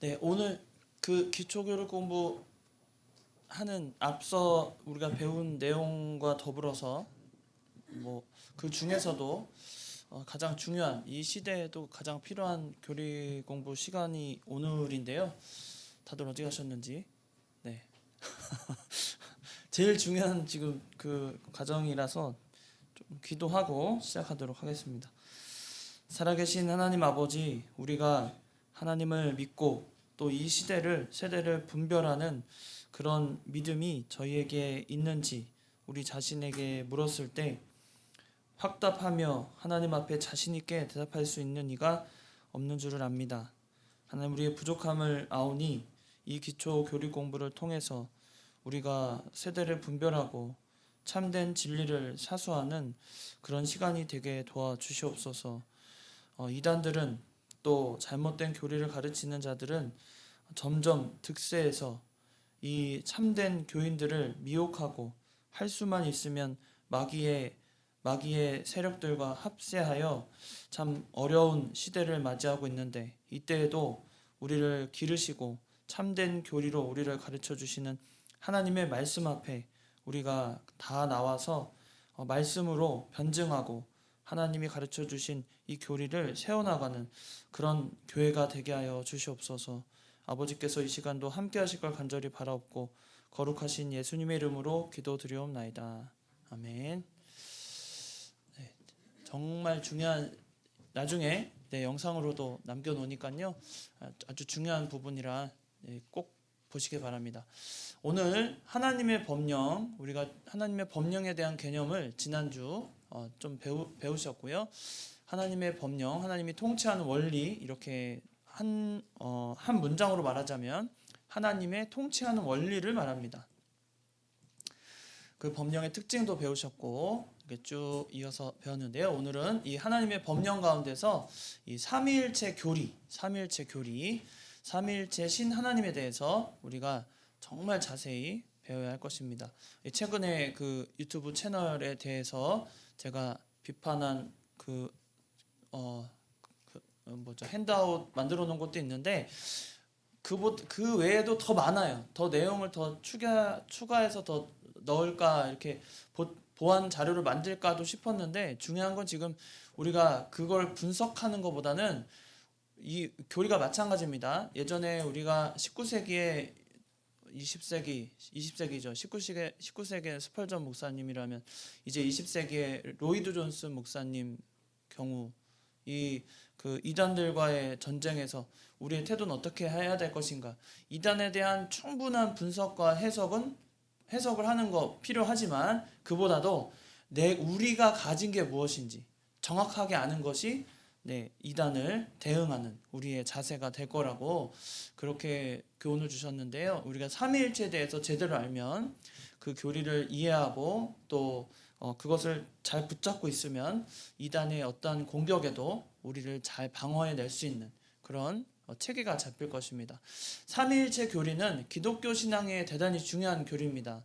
네, 오늘 그 기초교육 공부하는 앞서 우리가 배운 내용과 더불어서 그 중에서도 가장 중요한 이 시대에도 가장 필요한 교리 공부 시간이 오늘인데요. 다들 어디 가셨는지. 네. 제일 중요한 지금 그 과정이라서 좀 기도하고 시작하도록 하겠습니다. 살아계신 하나님 아버지, 우리가 하나님을 믿고 또 이 세대를 분별하는 그런 믿음이 저희에게 있는지 우리 자신에게 물었을 때 확답하며 하나님 앞에 자신 있게 대답할 수 있는 이가 없는 줄을 압니다. 하나님, 우리의 부족함을 아오니 이 기초 교리 공부를 통해서 우리가 세대를 분별하고 참된 진리를 사수하는 그런 시간이 되게 도와주시옵소서. 이단들은 또 잘못된 교리를 가르치는 자들은 점점 득세해서 이 참된 교인들을 미혹하고 할 수만 있으면 마귀의 세력들과 합세하여 참 어려운 시대를 맞이하고 있는데, 이때에도 우리를 기르시고 참된 교리로 우리를 가르쳐 주시는 하나님의 말씀 앞에 우리가 다 나와서 말씀으로 변증하고 하나님이 가르쳐 주신 이 교리를 세워나가는 그런 교회가 되게 하여 주시옵소서. 아버지께서 이 시간도 함께 하실 걸 간절히 바라옵고 거룩하신 예수님의 이름으로 기도드리옵나이다. 아멘. 네, 정말 중요한, 나중에 영상으로도 남겨놓으니까요, 아주 중요한 부분이라 꼭 보시기 바랍니다. 오늘 하나님의 법령, 우리가 하나님의 법령에 대한 개념을 지난주 좀 배우셨고요. 하나님의 법령, 하나님이 통치하는 원리, 이렇게 한 문장으로 말하자면 하나님의 통치하는 원리를 말합니다. 그 법령의 특징도 배우셨고 이렇게 쭉 이어서 배웠는데요. 오늘은 이 하나님의 법령 가운데서 이 삼위일체 교리, 삼위일체 신 하나님에 대해서 우리가 정말 자세히 배워야 할 것입니다. 최근에 그 유튜브 채널에 대해서 제가 비판한 핸드아웃 만들어 놓은 것도 있는데 그 외에도 더 많아요. 더 내용을 더 추가해서 더 넣을까, 이렇게 보완 자료를 만들까도 싶었는데, 중요한 건 지금 우리가 그걸 분석하는 것보다는 이 교리가 마찬가지입니다. 예전에 우리가 19세기에 20세기죠. 19세기의 스펄전 목사님이라면 이제 20세기의 로이드 존스 목사님 경우 그 이단들과의 전쟁에서 우리의 태도는 어떻게 해야 될 것인가, 이단에 대한 충분한 분석과 해석을 하는 거 필요하지만 그보다도 우리가 가진 게 무엇인지 정확하게 아는 것이 이단을 대응하는 우리의 자세가 될 거라고 그렇게 교훈을 주셨는데요. 우리가 삼위일체에 대해서 제대로 알면 그 교리를 이해하고 또 그것을 잘 붙잡고 있으면 이단의 어떠한 공격에도 우리를 잘 방어해낼 수 있는 그런 체계가 잡힐 것입니다. 삼위일체 교리는 기독교 신앙에 대단히 중요한 교리입니다.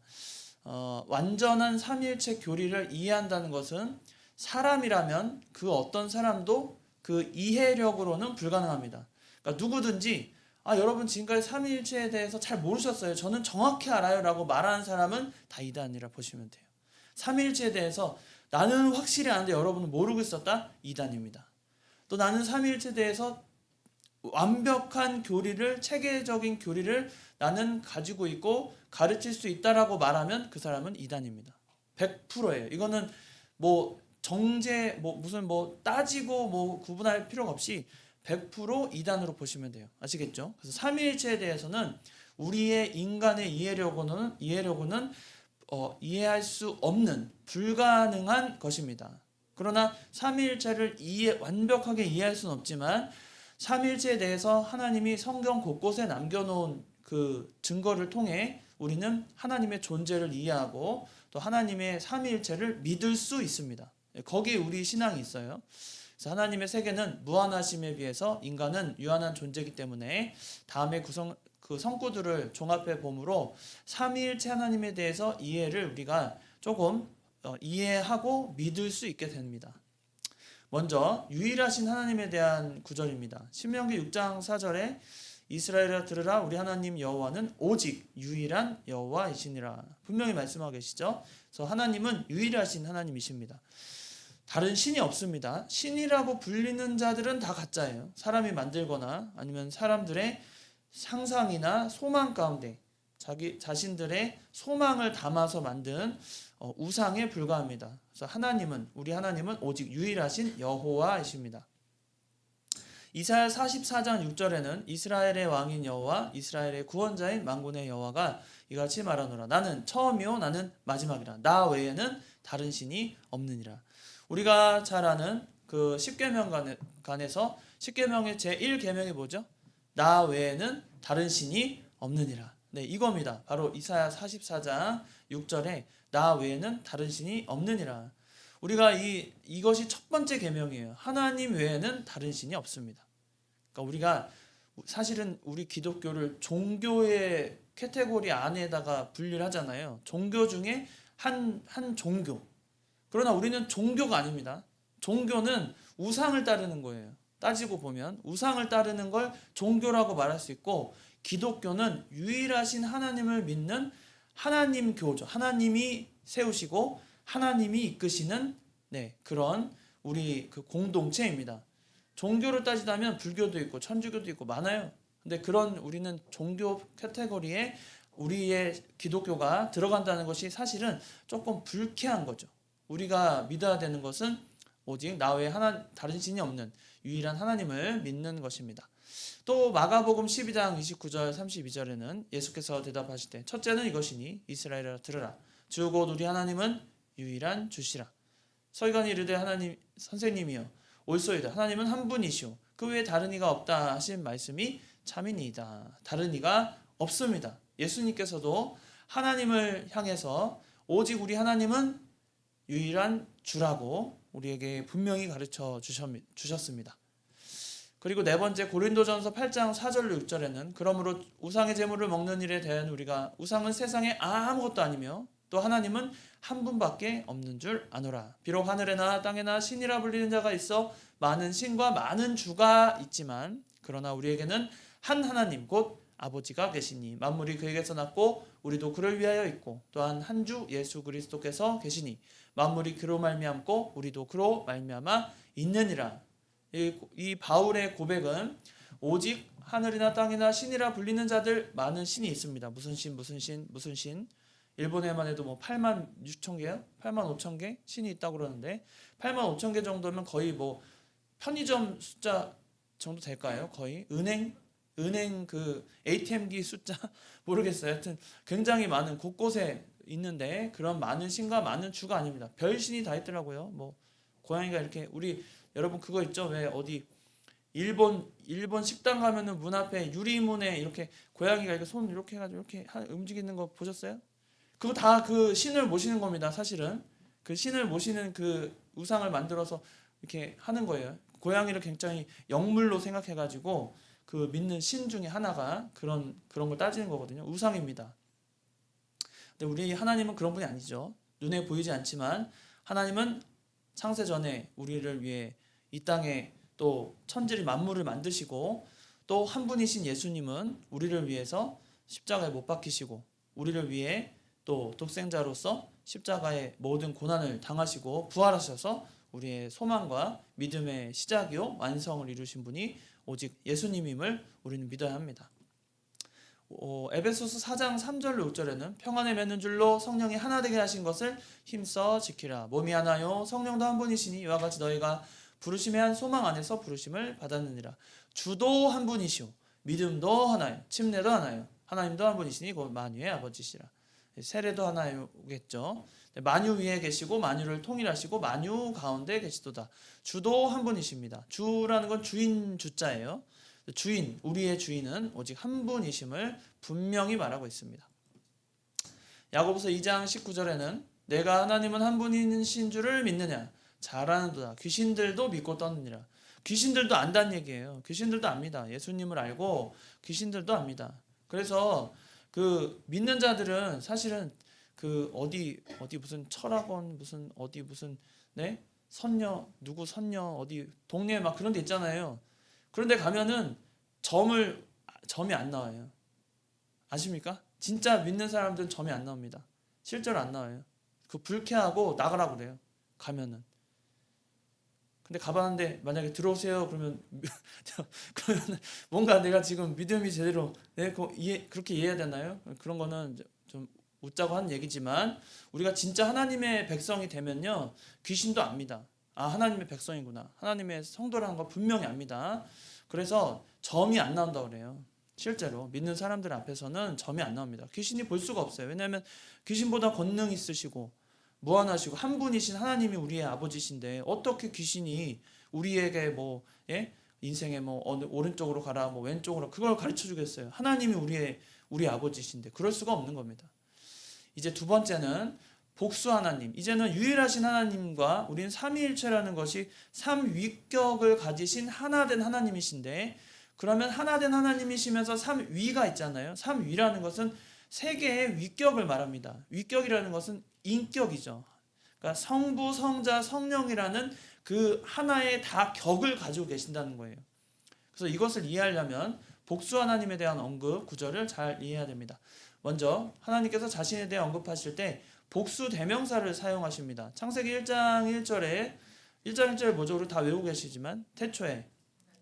완전한 삼위일체 교리를 이해한다는 것은 사람이라면 그 어떤 사람도 그 이해력으로는 불가능합니다. 그러니까 누구든지 여러분 지금까지 삼위일체에 대해서 잘 모르셨어요, 저는 정확히 알아요 라고 말하는 사람은 다 이단이라 보시면 돼요. 삼위일체에 대해서 나는 확실히 아는데 여러분은 모르고 있었다? 이단입니다. 또 나는 삼위일체에 대해서 완벽한 교리를, 체계적인 교리를 나는 가지고 있고 가르칠 수 있다라고 말하면 그 사람은 이단입니다. 100%예요. 이거는 무슨 따지고 구분할 필요가 없이 100% 이단으로 보시면 돼요. 아시겠죠? 그래서 삼위일체에 대해서는 우리의 인간의 이해력으로는 이해할 수 없는 불가능한 것입니다. 그러나 삼위일체를 완벽하게 이해할 수는 없지만 삼위일체에 대해서 하나님이 성경 곳곳에 남겨놓은 그 증거를 통해 우리는 하나님의 존재를 이해하고 또 하나님의 삼위일체를 믿을 수 있습니다. 거기에 우리 신앙이 있어요. 그래서 하나님의 세계는 무한하심에 비해서 인간은 유한한 존재이기 때문에 다음에 그 성구들을 종합해 보므로 삼위일체 하나님에 대해서 이해를 우리가 조금 이해하고 믿을 수 있게 됩니다. 먼저 유일하신 하나님에 대한 구절입니다. 신명기 6장 4절에 이스라엘아 들으라 우리 하나님 여호와는 오직 유일한 여호와이시니라. 분명히 말씀하고 계시죠. 그래서 하나님은 유일하신 하나님이십니다. 다른 신이 없습니다. 신이라고 불리는 자들은 다 가짜예요. 사람이 만들거나 아니면 사람들의 상상이나 소망 가운데 자기 자신들의 소망을 담아서 만든 우상에 불과합니다. 그래서 하나님은 우리 하나님은 오직 유일하신 여호와이십니다. 이사야 44장 6절에는 이스라엘의 왕인 여호와 이스라엘의 구원자인 만군의 여호와가 이같이 말하노라. 나는 처음이요 나는 마지막이라. 나 외에는 다른 신이 없느니라. 우리가 잘 아는 그 십계명간에서 십계명의 제1계명이 뭐죠? 나 외에는 다른 신이 없느니라. 네, 이겁니다. 바로 이사야 44장 6절에 나 외에는 다른 신이 없느니라. 우리가 이것이 첫 번째 계명이에요. 하나님 외에는 다른 신이 없습니다. 그러니까 우리가 사실은 우리 기독교를 종교의 카테고리 안에다가 분리를 하잖아요. 종교 중에 한 종교. 그러나 우리는 종교가 아닙니다. 종교는 우상을 따르는 거예요. 따지고 보면 우상을 따르는 걸 종교라고 말할 수 있고, 기독교는 유일하신 하나님을 믿는 하나님 교죠. 하나님이 세우시고 하나님이 이끄시는 그런 우리 그 공동체입니다. 종교를 따지자면 불교도 있고 천주교도 있고 많아요. 근데 그런 우리는 종교 카테고리에 우리의 기독교가 들어간다는 것이 사실은 조금 불쾌한 거죠. 우리가 믿어야 되는 것은 오직 나 외에 다른 신이 없는 유일한 하나님을 믿는 것입니다. 또 마가복음 12장 29절 32절에는 예수께서 대답하실 때 첫째는 이것이니 이스라엘아 들으라. 주 곧 우리 하나님은 유일한 주시라. 서기관이 이르되 하나님 선생님이여 옳소이다. 하나님은 한 분이시오. 그 외에 다른 이가 없다 하신 말씀이 참이니이다. 다른 이가 없습니다. 예수님께서도 하나님을 향해서 오직 우리 하나님은 유일한 주라고 우리에게 분명히 가르쳐 주셨습니다. 그리고 네 번째 고린도전서 8장 4절로 6절에는 그러므로 우상의 제물을 먹는 일에 대한 우리가 우상은 세상에 아무것도 아니며 또 하나님은 한 분밖에 없는 줄 아노라. 비록 하늘에나 땅에나 신이라 불리는 자가 있어 많은 신과 많은 주가 있지만 그러나 우리에게는 한 하나님 곧 아버지가 계시니 만물이 그에게서 났고 우리도 그를 위하여 있고 또한 한 주 예수 그리스도께서 계시니 만물이 그로 말미암고 우리도 그로 말미암아 있느니라. 이 바울의 고백은 오직 하늘이나 땅이나 신이라 불리는 자들 많은 신이 있습니다. 무슨 신 일본에만 해도 뭐 8만 6천 개요? 8만 5천 개 신이 있다고 그러는데 8만 5천 개 정도면 거의 뭐 편의점 숫자 정도 될까요? 거의 은행 그 ATM기 숫자 모르겠어요. 하여튼 굉장히 많은 곳곳에 있는데 그런 많은 신과 많은 주가 아닙니다. 별 신이 다 있더라고요. 뭐 고양이가 이렇게 여러분 그거 있죠? 왜 어디 일본 식당 가면은 문 앞에 유리문에 이렇게 고양이가 이렇게 손 이렇게 해가지고 이렇게 움직이는 거 보셨어요? 그거 다 그 신을 모시는 겁니다. 사실은 그 신을 모시는 그 우상을 만들어서 이렇게 하는 거예요. 고양이를 굉장히 영물로 생각해가지고 그 믿는 신 중에 하나가 그런 걸 따지는 거거든요. 우상입니다. 근데 우리 하나님은 그런 분이 아니죠. 눈에 보이지 않지만 하나님은 창세 전에 우리를 위해 이 땅에 또 천지를 만물을 만드시고 또 한 분이신 예수님은 우리를 위해서 십자가에 못 박히시고 우리를 위해 또 독생자로서 십자가의 모든 고난을 당하시고 부활하셔서 우리의 소망과 믿음의 시작이요 완성을 이루신 분이 오직 예수님임을 우리는 믿어야 합니다. 에베소서 4장 3절로 6절에는 평안에 맺는 줄로 성령이 하나 되게 하신 것을 힘써 지키라. 몸이 하나요 성령도 한 분이시니 이와 같이 너희가 부르심의 한 소망 안에서 부르심을 받았느니라. 주도 한 분이시오 믿음도 하나요 침례도 하나요 하나님도 한 분이시니 곧 만유의 아버지시라. 세례도 하나요겠죠. 만유 위에 계시고 만유를 통일하시고 만유 가운데 계시도다. 주도 한 분이십니다. 주라는 건 주인 주자예요. 주인, 우리의 주인은 오직 한 분이심을 분명히 말하고 있습니다. 야고보서 2장 19절에는 내가 하나님은 한 분이신 줄을 믿느냐 잘하는도다. 귀신들도 믿고 떠느니라. 귀신들도 안다는 얘기예요. 귀신들도 압니다. 예수님을 알고 귀신들도 압니다. 그래서 그 믿는 자들은 사실은 그 어디 무슨 철학원 무슨 선녀 누구 선녀 어디 동네에 막 그런 데 있잖아요. 그런데 가면은 점을 점이 안 나와요. 아십니까? 진짜 믿는 사람들은 점이 안 나옵니다. 실제로 안 나와요. 그 불쾌하고 나가라고 그래요. 가면은. 근데 가봤는데 만약에 들어오세요 그러면 그러면 뭔가 내가 지금 믿음이 제대로 그렇게 이해해야 되나요? 그런 거는 좀 웃자고 하는 얘기지만 우리가 진짜 하나님의 백성이 되면요 귀신도 압니다. 아 하나님의 백성이구나. 하나님의 성도라는 거 분명히 압니다. 그래서 점이 안 나온다고 그래요. 실제로 믿는 사람들 앞에서는 점이 안 나옵니다. 귀신이 볼 수가 없어요. 왜냐하면 귀신보다 권능 있으시고 무한하시고 한 분이신 하나님이 우리의 아버지신데 어떻게 귀신이 우리에게 뭐 인생에 뭐 어느 오른쪽으로 가라 뭐 왼쪽으로 그걸 가르쳐 주겠어요. 하나님이 우리 아버지신데 그럴 수가 없는 겁니다. 이제 두 번째는 복수 하나님. 이제는 유일하신 하나님과 우리는 삼위일체라는 것이 삼위격을 가지신 하나된 하나님이신데 그러면 하나된 하나님이시면서 삼위가 있잖아요. 삼위라는 것은 세 개의 위격을 말합니다. 위격이라는 것은 인격이죠. 그러니까 성부, 성자, 성령이라는 그 하나의 다 격을 가지고 계신다는 거예요. 그래서 이것을 이해하려면 복수 하나님에 대한 언급 구절을 잘 이해해야 됩니다. 먼저 하나님께서 자신에 대해 언급하실 때 복수 대명사를 사용하십니다. 창세기 1장 1절 뭐죠? 우리 다 외우고 계시지만 태초에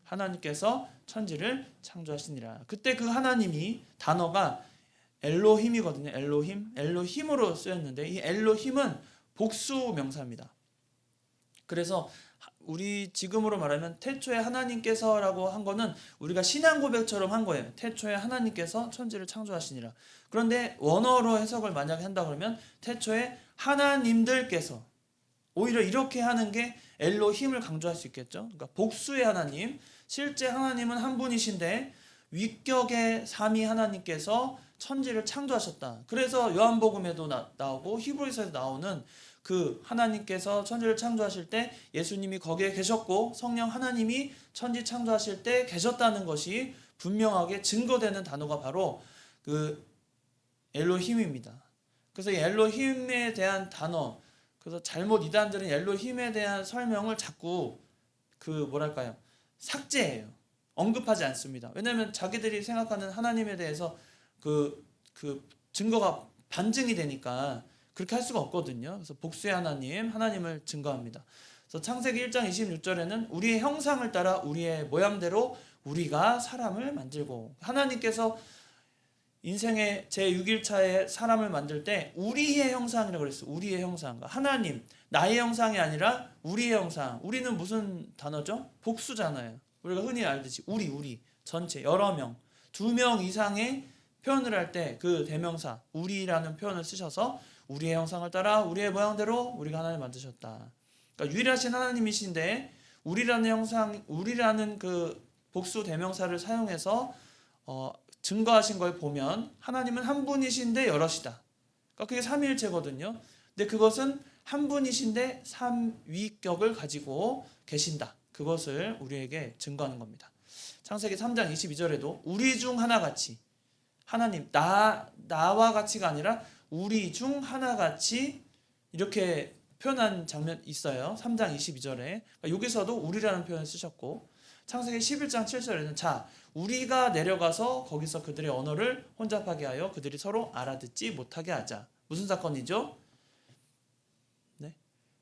하나님께서 천지를 창조하시니라. 그때 그 하나님이 단어가 엘로힘이거든요. 엘로힘으로 쓰였는데 이 엘로힘은 복수 명사입니다. 그래서 우리 지금으로 말하면 태초에 하나님께서라고 한 거는 우리가 신앙 고백처럼 한 거예요. 태초에 하나님께서 천지를 창조하시니라. 그런데 원어로 해석을 만약에 한다 그러면 태초에 하나님들께서 오히려 이렇게 하는 게 엘로힘을 강조할 수 있겠죠. 그러니까 복수의 하나님, 실제 하나님은 한 분이신데 위격의 삼위 하나님께서 천지를 창조하셨다. 그래서 요한복음에도 나오고 히브리서에도 나오는 그 하나님께서 천지를 창조하실 때 예수님이 거기에 계셨고 성령 하나님이 천지 창조하실 때 계셨다는 것이 분명하게 증거되는 단어가 바로 그 엘로힘입니다. 그래서 이 엘로힘에 대한 단어, 그래서 잘못 이단들은 엘로힘에 대한 설명을 자꾸 삭제해요. 언급하지 않습니다. 왜냐하면 자기들이 생각하는 하나님에 대해서 그 증거가 반증이 되니까 그렇게 할 수가 없거든요. 그래서 복수의 하나님을 증거합니다. 그래서 창세기 1장 26절에는 우리의 형상을 따라 우리의 모양대로 우리가 사람을 만들고 하나님께서 인생의 제6일차에 사람을 만들 때 우리의 형상이라고 그랬어요. 우리의 형상. 하나님, 나의 형상이 아니라 우리의 형상. 우리는 무슨 단어죠? 복수잖아요. 우리가 흔히 알듯이 우리 전체 여러 명, 2명 이상의 표현을 할 때 그 대명사 우리라는 표현을 쓰셔서 우리의 형상을 따라 우리의 모양대로 우리가 하나님을 만드셨다. 그러니까 유일하신 하나님이신데 우리라는 그 복수 대명사를 사용해서 증거하신 걸 보면 하나님은 한 분이신데 여럿이다. 그러니까 그게 삼위일체거든요. 근데 그것은 한 분이신데 삼위격을 가지고 계신다. 그것을 우리에게 증거하는 겁니다. 창세기 3장 22절에도 우리 중 하나같이 하나님 나와 같이가 아니라 우리 중 하나같이 이렇게 표현한 장면 있어요. 3장 22절에 그러니까 여기서도 우리라는 표현을 쓰셨고 창세기 11장 7절에는 자 우리가 내려가서 거기서 그들의 언어를 혼잡하게 하여 그들이 서로 알아듣지 못하게 하자. 무슨 사건이죠? 네,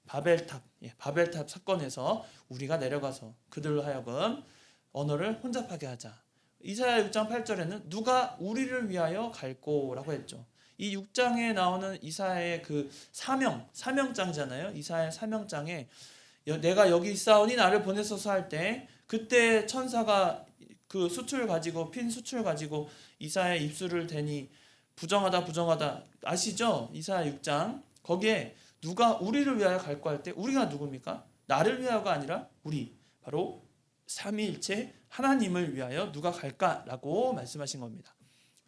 바벨탑 사건에서 우리가 내려가서 그들로 하여금 언어를 혼잡하게 하자. 이사야 6장 8절에는 누가 우리를 위하여 갈꼬라고 했죠. 이 6장에 나오는 이사야의 그 사명장이잖아요. 이사야의 사명장에 내가 여기 있사오니 나를 보내소서 할 때 그때 천사가 그 수출 가지고 핀 수출 가지고 이사야의 입술을 대니 부정하다 아시죠? 이사야 6장 거기에 누가 우리를 위하여 갈고 할 때 우리가 누굽니까? 나를 위하여가 아니라 우리 바로 삼위일체 하나님을 위하여 누가 갈까라고 말씀하신 겁니다.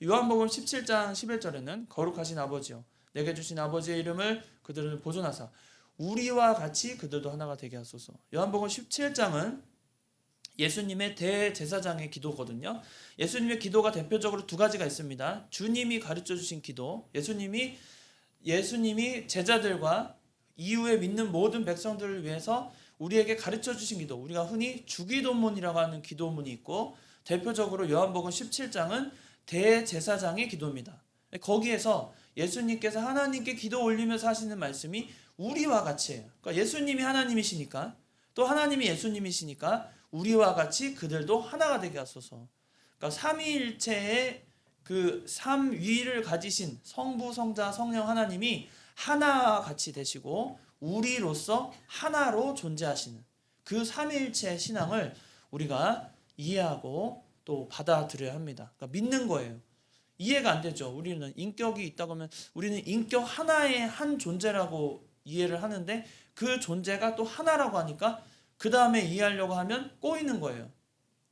요한복음 17장 11절에는 거룩하신 아버지여 내게 주신 아버지의 이름을 그들을 보존하사 우리와 같이 그들도 하나가 되게 하소서. 요한복음 17장은 예수님의 대제사장의 기도거든요. 예수님의 기도가 대표적으로 두 가지가 있습니다. 주님이 가르쳐 주신 기도, 예수님이 제자들과 이후에 믿는 모든 백성들을 위해서 우리에게 가르쳐 주신 기도, 우리가 흔히 주기도문이라고 하는 기도문이 있고 대표적으로 요한복음 17장은 대제사장의 기도입니다. 거기에서 예수님께서 하나님께 기도 올리면서 하시는 말씀이 우리와 같이예요. 그러니까 예수님이 하나님이시니까, 또 하나님이 예수님이시니까 우리와 같이 그들도 하나가 되게 하소서. 그러니까 삼위일체의 그 삼위를 가지신 성부, 성자, 성령 하나님이 하나와 같이 되시고 우리로서 하나로 존재하시는 그 삼위일체의 신앙을 우리가 이해하고 또 받아들여야 합니다. 그러니까 믿는 거예요. 이해가 안 되죠. 우리는 인격이 있다고 하면 우리는 인격 하나의 한 존재라고 이해를 하는데 그 존재가 또 하나라고 하니까 그 다음에 이해하려고 하면 꼬이는 거예요.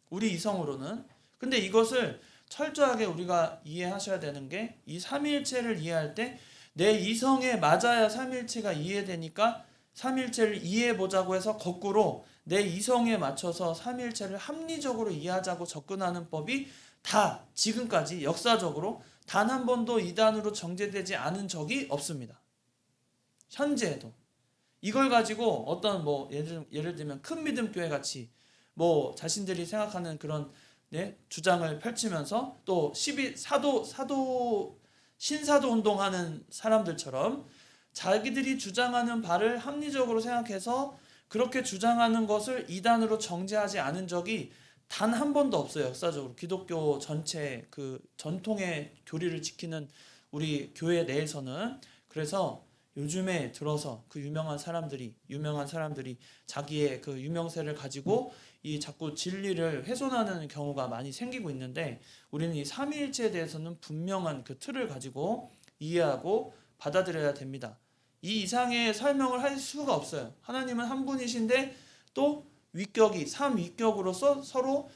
우리 이성으로는. 근데 이것을 철저하게 우리가 이해하셔야 되는 게 이 삼위일체를 이해할 때 내 이성에 맞아야 삼위일체가 이해되니까 삼위일체를 이해해보자고 해서 거꾸로 내 이성에 맞춰서 삼위일체를 합리적으로 이해하자고 접근하는 법이 다 지금까지 역사적으로 단 한 번도 이단으로 정죄되지 않은 적이 없습니다. 현재에도. 이걸 가지고 어떤 뭐 예를 들면 큰 믿음 교회 같이 뭐 자신들이 생각하는 그런 주장을 펼치면서 또 신사도 운동하는 사람들처럼 자기들이 주장하는 바를 합리적으로 생각해서 그렇게 주장하는 것을 이단으로 정죄하지 않은 적이 단 한 번도 없어요. 역사적으로 기독교 전체 그 전통의 교리를 지키는 우리 교회 내에서는. 그래서 요즘에 들어서 그 유명한 사람들이 자기의 그 유명세를 가지고 이 자꾸 진리를 훼손하는 경우가 많이 생기고 있는데, 우리는 이 삼위일체에 대해서는 분명한 그 틀을 가지고 이해하고 받아들여야 됩니다. 이 이상의 설명을 할 수가 없어요. 하나님은 한 분이신데 또 위격이 삼위격으로서 서로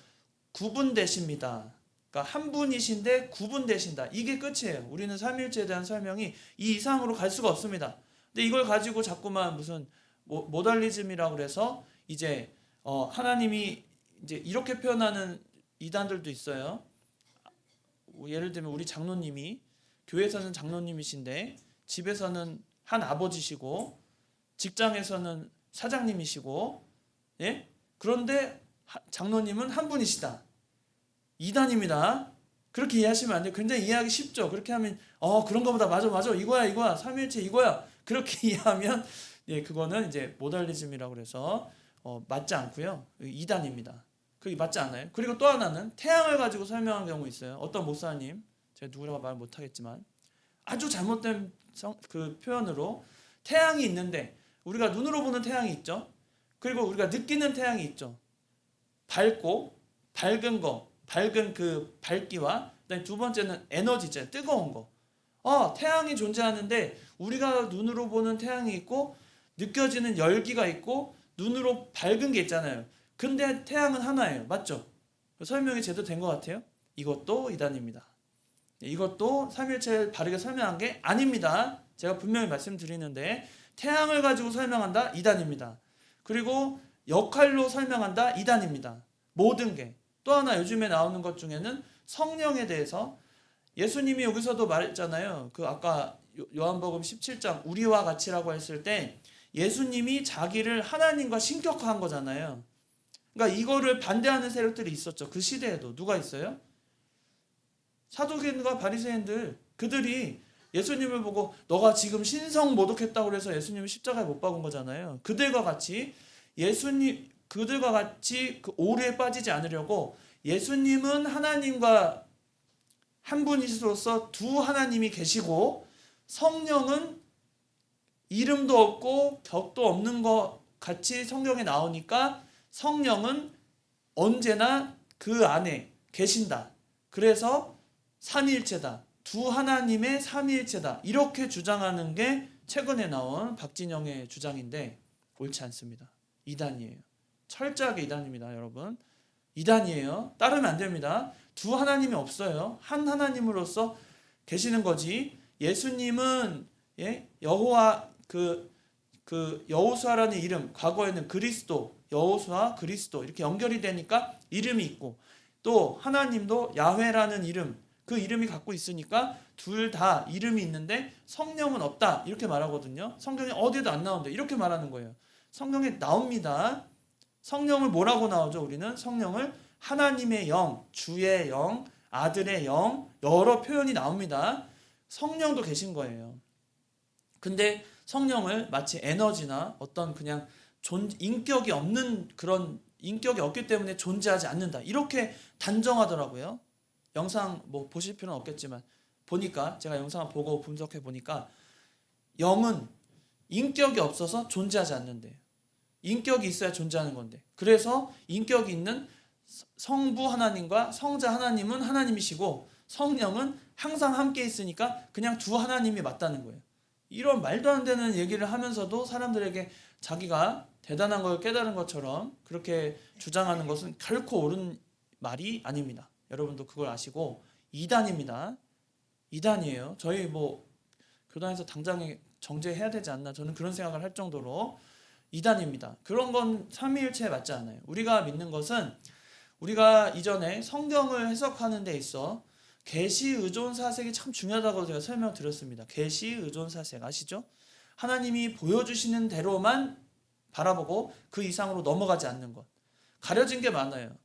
구분되십니다. 그러니까 한 분이신데 구분되신다. 이게 끝이에요. 우리는 삼위일체에 대한 설명이 이 이상으로 갈 수가 없습니다. 근데 이걸 가지고 자꾸만 무슨 모달리즘이라고 그래서 이제 하나님이 이제 이렇게 표현하는 이단들도 있어요. 예를 들면 우리 장로님이 교회에서는 장로님이신데 집에서는 한 아버지시고 직장에서는 사장님이시고, 예? 그런데 장로님은 한 분이시다. 이단입니다. 그렇게 이해하시면 안 돼요. 굉장히 이해하기 쉽죠. 그렇게 하면 그런 거보다 맞아 이거야 삼위일체 이거야 그렇게 이해하면 그거는 이제 모달리즘이라고 그래서 맞지 않고요. 이단입니다. 그게 맞지 않아요. 그리고 또 하나는 태양을 가지고 설명한 경우 있어요. 어떤 목사님, 제가 누구라고 말 못하겠지만 아주 잘못된 그 표현으로 태양이 있는데 우리가 눈으로 보는 태양이 있죠. 그리고 우리가 느끼는 태양이 있죠. 밝은 그 밝기와 그다음에 두 번째는 에너지 있잖아요. 뜨거운 거. 태양이 존재하는데 우리가 눈으로 보는 태양이 있고 느껴지는 열기가 있고 눈으로 밝은 게 있잖아요. 근데 태양은 하나예요. 맞죠? 설명이 제대로 된 것 같아요. 이것도 이단입니다. 이것도 삼위일체를 바르게 설명한 게 아닙니다. 제가 분명히 말씀드리는데 태양을 가지고 설명한다? 이단입니다. 그리고 역할로 설명한다? 이단입니다. 모든 게. 또 하나 요즘에 나오는 것 중에는 성령에 대해서 예수님이 여기서도 말했잖아요. 그 아까 요한복음 17장 우리와 같이라고 했을 때 예수님이 자기를 하나님과 신격화한 거잖아요. 그러니까 이거를 반대하는 세력들이 있었죠. 그 시대에도. 누가 있어요? 사두개인과 바리새인들. 그들이 예수님을 보고 너가 지금 신성 모독했다고 해서 예수님을 십자가에 못 박은 거잖아요. 그들과 같이 그 오류에 빠지지 않으려고 예수님은 하나님과 한 분이시로서 두 하나님이 계시고 성령은 이름도 없고 격도 없는 것 같이 성경에 나오니까 성령은 언제나 그 안에 계신다. 그래서 삼위일체다. 두 하나님의 삼위일체다. 이렇게 주장하는 게 최근에 나온 박진영의 주장인데 옳지 않습니다. 이단이에요. 철저하게 이단입니다, 여러분. 이단이에요. 따르면 안 됩니다. 두 하나님이 없어요. 한 하나님으로서 계시는 거지. 예수님은 여호와 그 여호수아라는 이름, 과거에는 그리스도, 여호수아, 그리스도 이렇게 연결이 되니까 이름이 있고, 또 하나님도 야훼라는 이름, 그 이름이 갖고 있으니까 둘 다 이름이 있는데 성령은 없다 이렇게 말하거든요. 성경에 어디에도 안 나온다 이렇게 말하는 거예요. 성경에 나옵니다. 성령을 뭐라고 나오죠? 우리는 성령을 하나님의 영, 주의 영, 아들의 영, 여러 표현이 나옵니다. 성령도 계신 거예요. 근데 성령을 마치 에너지나 어떤 그냥 인격이 없는 그런 인격이 없기 때문에 존재하지 않는다, 이렇게 단정하더라고요. 영상 뭐 보실 필요는 없겠지만 보니까, 제가 영상을 보고 분석해 보니까 영은 인격이 없어서 존재하지 않는데 인격이 있어야 존재하는 건데, 그래서 인격이 있는 성부 하나님과 성자 하나님은 하나님이시고 성령은 항상 함께 있으니까 그냥 두 하나님이 맞다는 거예요. 이런 말도 안 되는 얘기를 하면서도 사람들에게 자기가 대단한 걸 깨달은 것처럼 그렇게 주장하는 것은 결코 옳은 말이 아닙니다. 여러분도 그걸 아시고, 이단입니다. 이단이에요. 저희 뭐 교단에서 당장에 정죄해야 되지 않나, 저는 그런 생각을 할 정도로 이단입니다. 그런 건 삼위일체에 맞지 않아요. 우리가 믿는 것은, 우리가 이전에 성경을 해석하는 데 있어 계시 의존 사색이 참 중요하다고 제가 설명드렸습니다. 계시 의존 사색 아시죠? 하나님이 보여주시는 대로만 바라보고 그 이상으로 넘어가지 않는 것. 가려진 게 많아요.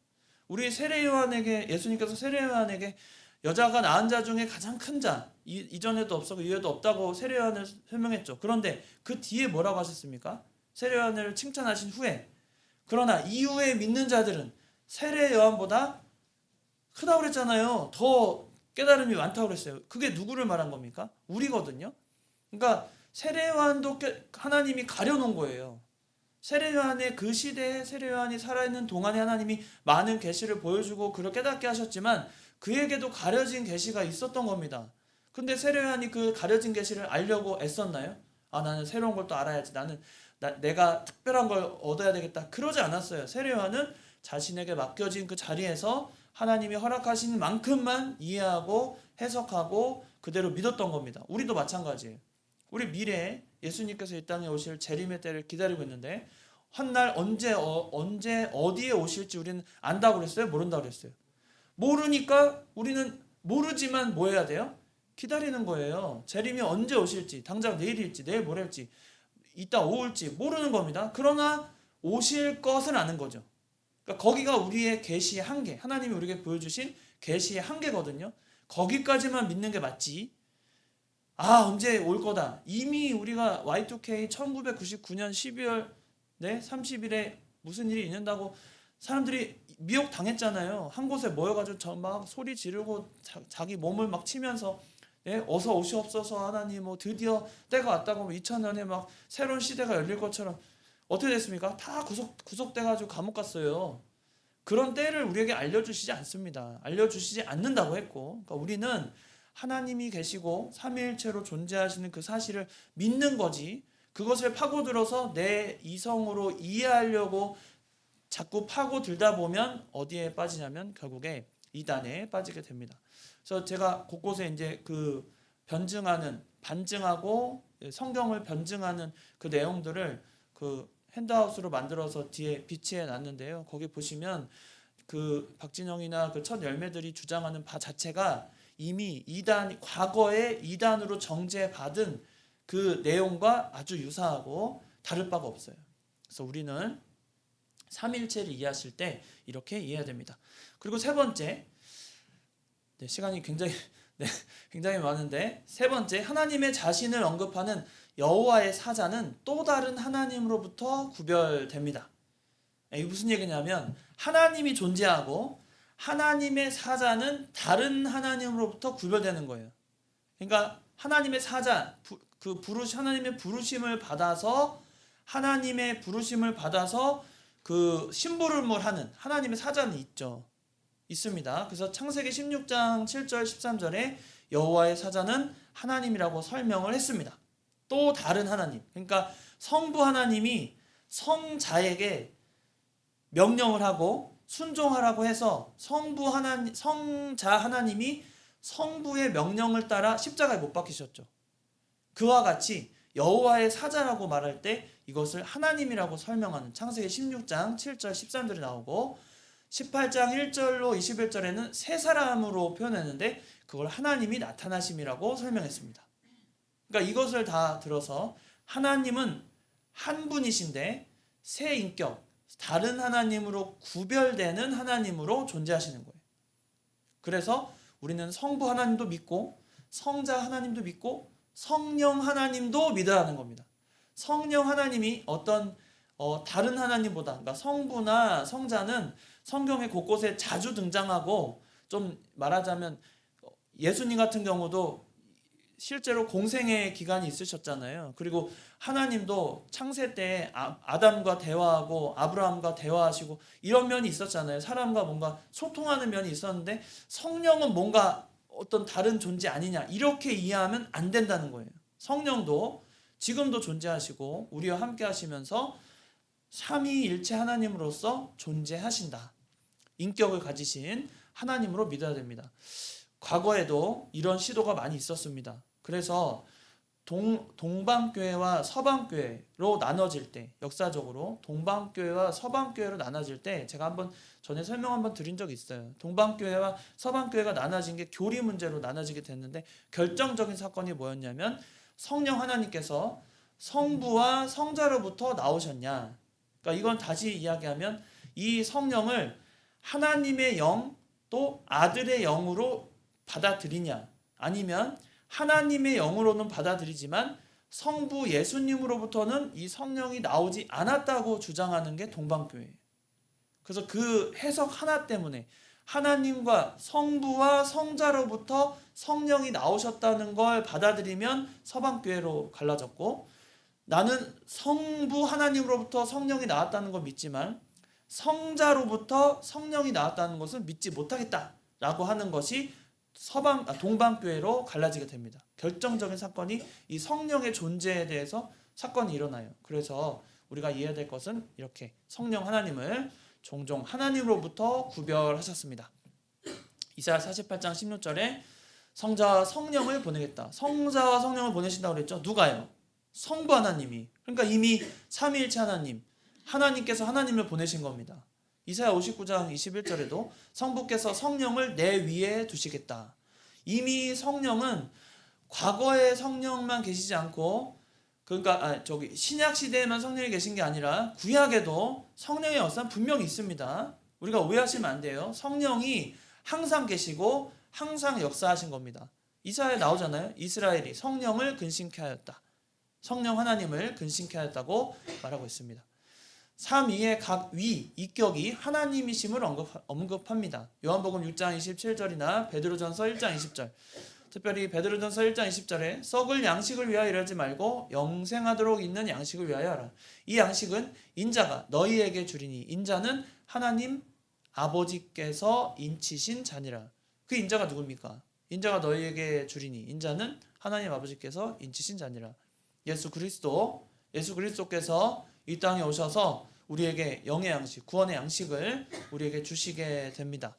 우리 세례요한에게, 예수님께서 세례요한에게 여자가 낳은 자 중에 가장 큰 자, 이전에도 없었고 이후에도 없다고 세례요한을 설명했죠. 그런데 그 뒤에 뭐라고 하셨습니까? 세례요한을 칭찬하신 후에, 그러나 이후에 믿는 자들은 세례요한보다 크다고 그랬잖아요. 더 깨달음이 많다고 그랬어요. 그게 누구를 말한 겁니까? 우리거든요. 그러니까 세례요한도 하나님이 가려놓은 거예요. 세례요한의 그 시대에, 세례요한이 살아있는 동안에 하나님이 많은 계시를 보여주고 그를 깨닫게 하셨지만 그에게도 가려진 계시가 있었던 겁니다. 근데 세례요한이 그 가려진 계시를 알려고 애썼나요? 아, 나는 새로운 걸 또 알아야지, 내가 특별한 걸 얻어야 되겠다, 그러지 않았어요. 세례요한은 자신에게 맡겨진 그 자리에서 하나님이 허락하신 만큼만 이해하고 해석하고 그대로 믿었던 겁니다. 우리도 마찬가지예요. 우리 미래에 예수님께서 이 땅에 오실 재림의 때를 기다리고 있는데, 한 날 언제 어디에 오실지 우리는 안다고 그랬어요? 모른다고 그랬어요? 모르니까 우리는 모르지만 뭐 해야 돼요? 기다리는 거예요. 재림이 언제 오실지, 당장 내일일지 내일 모레일지 이따 오을지 모르는 겁니다. 그러나 오실 것은 아는 거죠. 그러니까 거기가 우리의 계시의 한계, 하나님이 우리에게 보여주신 계시의 한계거든요. 거기까지만 믿는 게 맞지, 아 언제 올 거다, 이미 우리가 Y2K 1999년 12월 30일에 무슨 일이 있는다고 사람들이 미혹 당했잖아요. 한 곳에 모여가지고 저 막 소리 지르고 자기 몸을 막 치면서, 어서 오시옵소서 하나님, 뭐 드디어 때가 왔다고, 2000년에 막 새로운 시대가 열릴 것처럼. 어떻게 됐습니까? 다 구속돼가지고 감옥 갔어요. 그런 때를 우리에게 알려주시지 않습니다. 알려주시지 않는다고 했고, 그러니까 우리는 하나님이 계시고 삼위일체로 존재하시는 그 사실을 믿는 거지, 그것을 파고들어서 내 이성으로 이해하려고 자꾸 파고들다 보면 어디에 빠지냐면 결국에 이단에 빠지게 됩니다. 그래서 제가 곳곳에 이제 그 반증하고 성경을 변증하는 그 내용들을 그 핸드아웃으로 만들어서 뒤에 비치해 놨는데요. 거기 보시면 그 박진영이나 그 첫 열매들이 주장하는 바 자체가 이미 과거에 이단으로 정죄받은 그 내용과 아주 유사하고 다를 바가 없어요. 그래서 우리는 삼일체를 이해하실 때 이렇게 이해해야 됩니다. 그리고 세 번째, 시간이 굉장히 많은데, 세 번째, 하나님의 자신을 언급하는 여호와의 사자는 또 다른 하나님으로부터 구별됩니다. 이게 무슨 얘기냐면, 하나님이 존재하고 하나님의 사자는 다른 하나님으로부터 구별되는 거예요. 그러니까 하나님의 사자, 하나님의 부르심을 받아서 그 심부름을 하는 하나님의 사자는 있습니다. 그래서 창세기 16장 7절 13절에 여호와의 사자는 하나님이라고 설명을 했습니다. 또 다른 하나님, 그러니까 성부 하나님이 성자에게 명령을 하고 순종하라고 해서 성자 하나님이 성부의 명령을 따라 십자가에 못 박히셨죠. 그와 같이 여호와의 사자라고 말할 때 이것을 하나님이라고 설명하는 창세기 16장 7절 13절이 나오고, 18장 1절로 21절에는 세 사람으로 표현했는데 그걸 하나님이 나타나심이라고 설명했습니다. 그러니까 이것을 다 들어서 하나님은 한 분이신데 세 인격, 다른 하나님으로 구별되는 하나님으로 존재하시는 거예요. 그래서 우리는 성부 하나님도 믿고 성자 하나님도 믿고 성령 하나님도 믿어야 하는 겁니다. 성령 하나님이 어떤 다른 하나님보다, 그러니까 성부나 성자는 성경에 곳곳에 자주 등장하고, 좀 말하자면 예수님 같은 경우도 실제로 공생의 기간이 있으셨잖아요. 그리고 하나님도 창세 때 아담과 대화하고 아브라함과 대화하시고 이런 면이 있었잖아요. 사람과 뭔가 소통하는 면이 있었는데 성령은 뭔가 어떤 다른 존재 아니냐, 이렇게 이해하면 안 된다는 거예요. 성령도 지금도 존재하시고 우리와 함께 하시면서 삼위일체 하나님으로서 존재하신다. 인격을 가지신 하나님으로 믿어야 됩니다. 과거에도 이런 시도가 많이 있었습니다. 그래서 동방교회와 서방교회로 나눠질 때, 역사적으로 동방교회와 서방교회로 나눠질 때 제가 한번 전에 설명 한번 드린 적이 있어요. 동방교회와 서방교회가 나눠진 게 교리 문제로 나눠지게 됐는데, 결정적인 사건이 뭐였냐면 성령 하나님께서 성부와 성자로부터 나오셨냐. 그러니까 이건 다시 이야기하면 이 성령을 하나님의 영 또 아들의 영으로 받아들이냐, 아니면 하나님의 영으로는 받아들이지만 성부 예수님으로부터는 이 성령이 나오지 않았다고 주장하는 게 동방교회예요. 그래서 그 해석 하나 때문에 하나님과 성부와 성자로부터 성령이 나오셨다는 걸 받아들이면 서방교회로 갈라졌고, 나는 성부 하나님으로부터 성령이 나왔다는 걸 믿지만 성자로부터 성령이 나왔다는 것은 믿지 못하겠다라고 하는 것이 동방교회로 갈라지게 됩니다. 결정적인 사건이 이 성령의 존재에 대해서 사건이 일어나요. 그래서 우리가 이해해야 될 것은 이렇게 성령 하나님을 종종 하나님으로부터 구별하셨습니다. 이사야 48장 16절에 성자와 성령을 보내겠다. 성자와 성령을 보내신다고 그랬죠. 누가요? 성부 하나님이. 그러니까 이미 삼위일체 하나님께서 하나님을 보내신 겁니다. 이사야 59장 21절에도 성부께서 성령을 내 위에 두시겠다. 이미 성령은 과거의 성령만 계시지 않고, 그러니까 신약 시대에만 성령이 계신 게 아니라 구약에도 성령의 역사는 분명히 있습니다. 우리가 오해하시면 안 돼요. 성령이 항상 계시고 항상 역사하신 겁니다. 이사야에 나오잖아요. 이스라엘이 성령을 근심케 하였다. 성령 하나님을 근심케 하였다고 말하고 있습니다. 삼위의 각 위, 이격이 하나님이심을 언급합니다. 요한복음 6장 27절이나 베드로전서 1장 20절, 특별히 베드로전서 1장 20절에 썩을 양식을 위하여 이러지 말고 영생하도록 있는 양식을 위하여 하라. 이 양식은 인자가 너희에게 주리니, 인자는 하나님 아버지께서 인치신 자니라. 그 인자가 누굽니까? 인자가 너희에게 주리니, 인자는 하나님 아버지께서 인치신 자니라. 예수 그리스도께서 이 땅에 오셔서 우리에게 영의 양식, 구원의 양식을 우리에게 주시게 됩니다.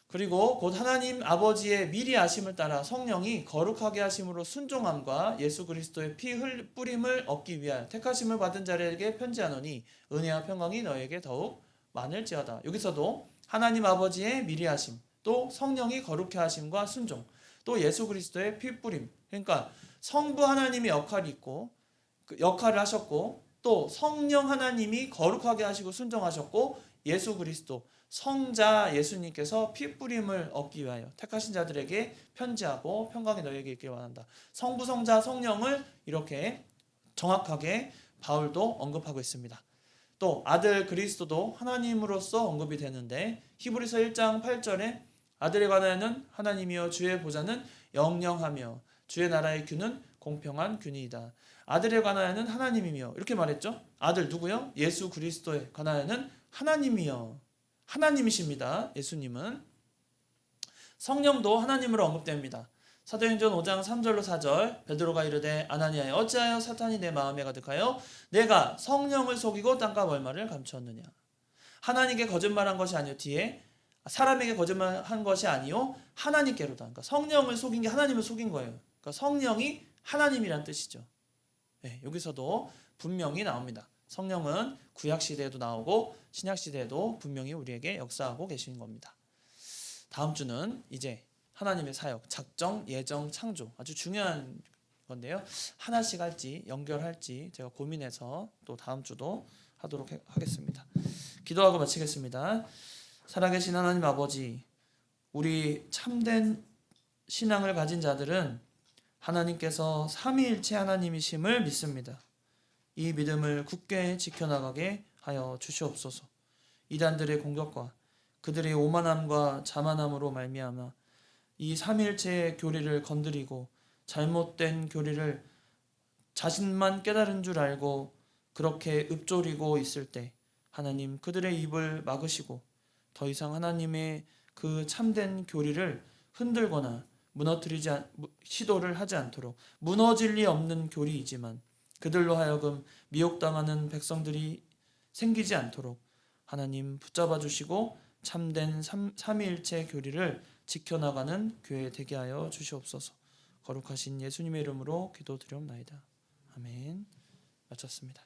그리고 곧 하나님 아버지의 미리 아심을 따라 성령이 거룩하게 하심으로 순종함과 예수 그리스도의 피 뿌림을 얻기 위하여 택하심을 받은 자들에게 편지하노니 은혜와 평강이 너에게 더욱 많을지어다. 여기서도 하나님 아버지의 미리 하심, 또 성령이 거룩해 하심과 순종, 또 예수 그리스도의 피 뿌림, 그러니까 성부 하나님의 역할이 있고 그 역할을 하셨고, 또 성령 하나님이 거룩하게 하시고 순종하셨고, 예수 그리스도 성자 예수님께서 피 뿌림을 얻기 위하여 택하신 자들에게 편지하고 평강이 너희에게 있길 원한다. 성부, 성자, 성령을 이렇게 정확하게 바울도 언급하고 있습니다. 또 아들 그리스도도 하나님으로서 언급이 되는데, 히브리서 1장 8절에 아들에 관하여는 하나님이여 주의 보좌는 영영하며 주의 나라의 균은 공평한 균이이다. 아들에 관하여는 하나님이며, 이렇게 말했죠. 아들 누구요? 예수 그리스도에 관하여는 하나님이요. 하나님이십니다. 예수님은. 성령도 하나님으로 언급됩니다. 사도행전 5장 3절로 4절, 베드로가 이르되 아나니아여 어찌하여 사탄이 내 마음에 가득하여 내가 성령을 속이고 땅과 벌마를 감추었느냐. 하나님께 거짓말한 것이 아니요, 뒤에 사람에게 거짓말한 것이 아니요 하나님께로다. 그러니까 성령을 속인 게 하나님을 속인 거예요. 그러니까 성령이 하나님이란 뜻이죠. 네, 여기서도 분명히 나옵니다. 성령은 구약시대에도 나오고 신약시대에도 분명히 우리에게 역사하고 계신 겁니다. 다음 주는 이제 하나님의 사역, 작정, 예정, 창조, 아주 중요한 건데요. 하나씩 할지 연결할지 제가 고민해서 또 다음 주도 하도록 하겠습니다. 기도하고 마치겠습니다. 살아계신 하나님 아버지, 우리 참된 신앙을 가진 자들은 하나님께서 삼위일체 하나님이심을 믿습니다. 이 믿음을 굳게 지켜나가게 하여 주시옵소서. 이단들의 공격과 그들의 오만함과 자만함으로 말미암아 이 삼위일체의 교리를 건드리고 잘못된 교리를 자신만 깨달은 줄 알고 그렇게 읊조리고 있을 때 하나님 그들의 입을 막으시고 더 이상 하나님의 그 참된 교리를 흔들거나 시도를 하지 않도록, 무너질 리 없는 교리이지만 그들로 하여금 미혹당하는 백성들이 생기지 않도록 하나님 붙잡아 주시고 참된 삼위일체 교리를 지켜나가는 교회 되게 하여 주시옵소서. 거룩하신 예수님의 이름으로 기도드리옵나이다. 아멘. 마쳤습니다.